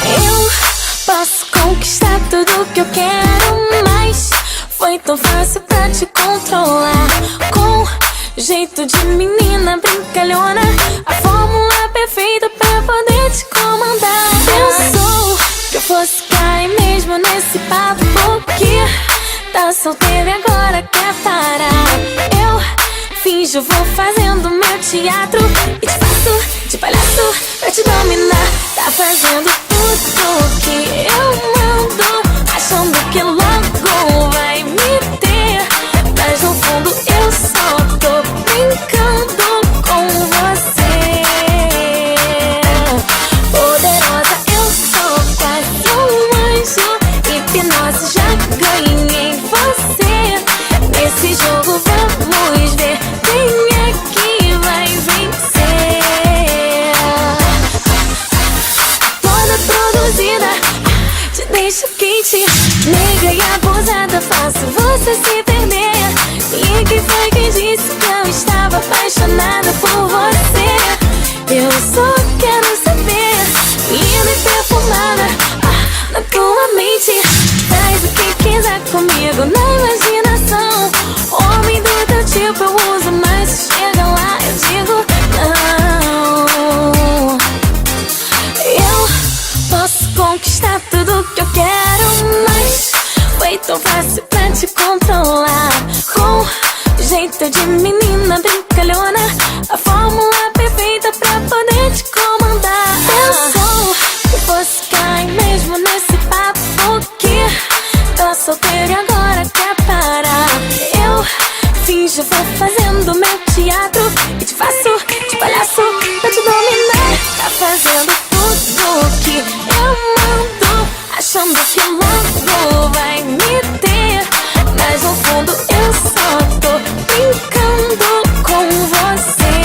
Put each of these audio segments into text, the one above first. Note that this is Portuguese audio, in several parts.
Eu posso conquistar tudo que eu quero, mas foi tão fácil pra te controlar. Com jeito de menina brincalhona, a fórmula perfeita pra poder te comandar. Pensou que eu fosse cair mesmo nesse papo, porque tá solteiro e agora quer parar. Eu finjo, vou fazendo meu teatro e te faço de palhaço pra te dominar. Tá fazendo tudo que eu mando, achando que logo vai me ter, mas no fundo eu só tô brincando com você. Poderosa, eu sou quase um anjo, hipnose, já ganhei você. Nesse jogo vamos ver quem é que vai vencer. Toda produzida, te deixo quente, negra e abusada, faço você se perder. E quem foi que disse que eu estava apaixonada por você? Eu só quero saber, linda e perfumada, na tua mente. Faz o que quiser comigo na imaginação. Homem do teu tipo eu uso, mas se chega lá eu digo não. Eu posso conquistar tudo que eu quero, mas foi tão fácil pra te controlar. Com jeito de menina brincalhona, a fórmula perfeita pra poder te comandar. Pensou que fosse cair mesmo nesse papo, porque tá solteiro e agora quer parar. Eu finjo, vou fazendo meu teatro e te faço de palhaço pra te dominar. Tá fazendo tudo que eu mando, achando que logo vai me ter, mas no fundo eu só tô brincando com você.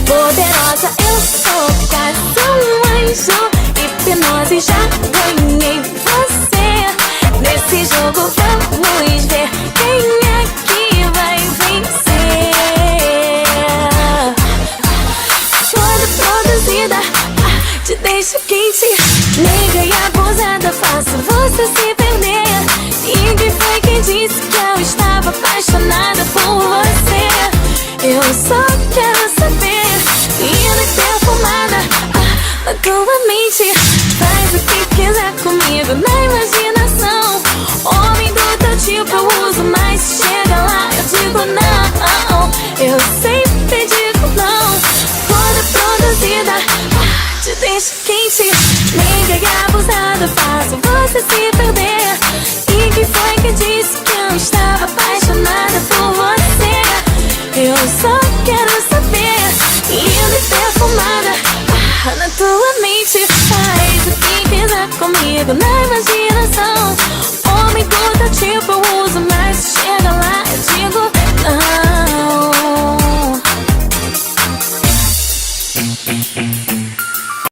Poderosa, eu sou quase um anjo, hipnose, já ganhei você. Nesse jogo vamos ver quem é que vai vencer. Toda produzida, te deixo quente, negra e abusada, faço você se perder. E quem foi que disse que eu estava apaixonada por você? Eu só quero saber, linda e perfumada, na tua mente. Faz o que quiser comigo na imaginação. Homem do teu tipo eu uso, mas se chega lá eu digo não. Eu sempre digo não. Toda produzida, te deixo quente, negra e abusada, faço você se perder. E quem foi que disse que eu estava apaixonada por você? Eu só quero saber, linda e perfumada, na tua mente. Faz o que quiser comigo na imaginação.